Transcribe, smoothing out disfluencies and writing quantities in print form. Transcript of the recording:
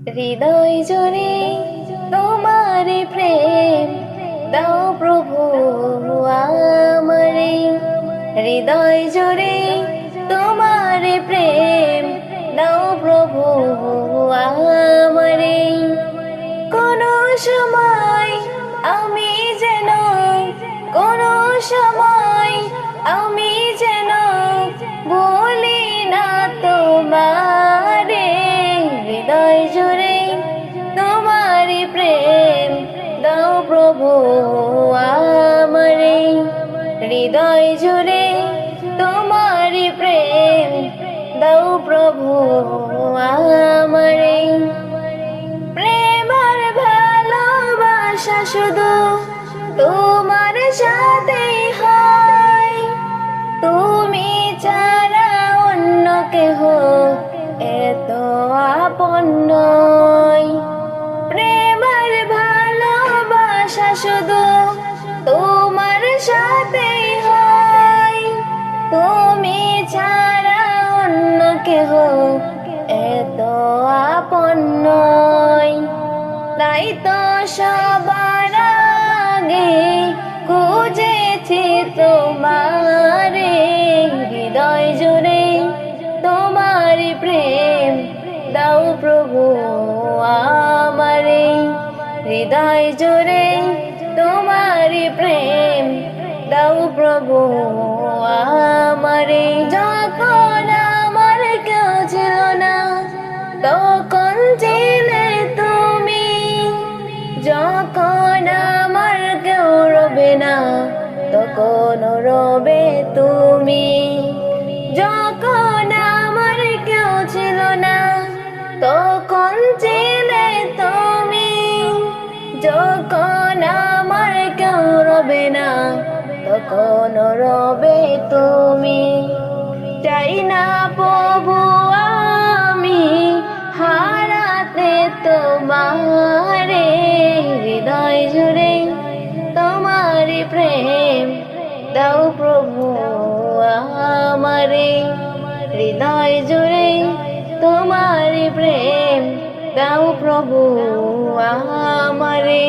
হৃদয় জুড়ে তোমার প্রেম দাও প্রভু আমারে। হৃদয় জুড়ে তোমার প্রেম দাও প্রভু আমারে। কোন সময় আমি যেন কোন সময় আমি যেন বলি না তোমারে। হৃদয় জুড়ে তোমার প্রেম দাও প্রভু আমারে। হৃদয় জুড়ে তোমার প্রেম দাও প্রভু আমারে। প্রেম আর ভালোবাসা শুধু তোমার সাথেই হয়, তুমি ছাড়া অন্য কেহ এত আপন নয়। প্রেম আর ভালোবাসা শুধু তোমার সাথেই হয়, তুমি ছাড়া অন্য কেহ এত আপন নয়। তাই তো সবার আগে খুঁজেছি তোমারে। হৃদয় জুড়ে তোমার প্রেম দাও প্রভু আমারে। হৃদয় জুড়ে তোমার প্রেম দাও প্রভু আমারে। যখন আমার কেউ ছিল না তখন ছিলে তুমি, যখন আমার কেউ রবে না তখন রবে তুমি। যখন আমার কেউ ছিল না তখন ছিলে তুমি, যখন আমার কেউ রবে না তখন রবে তুমি। চাই না প্রভু আমি হারাতে তোমারে। হৃদয় জুড়ে তোমার প্রেম দাও প্রভু আমারে। হৃদয় জুড়ে তোমার প্রেম দাও প্রভু আমারে।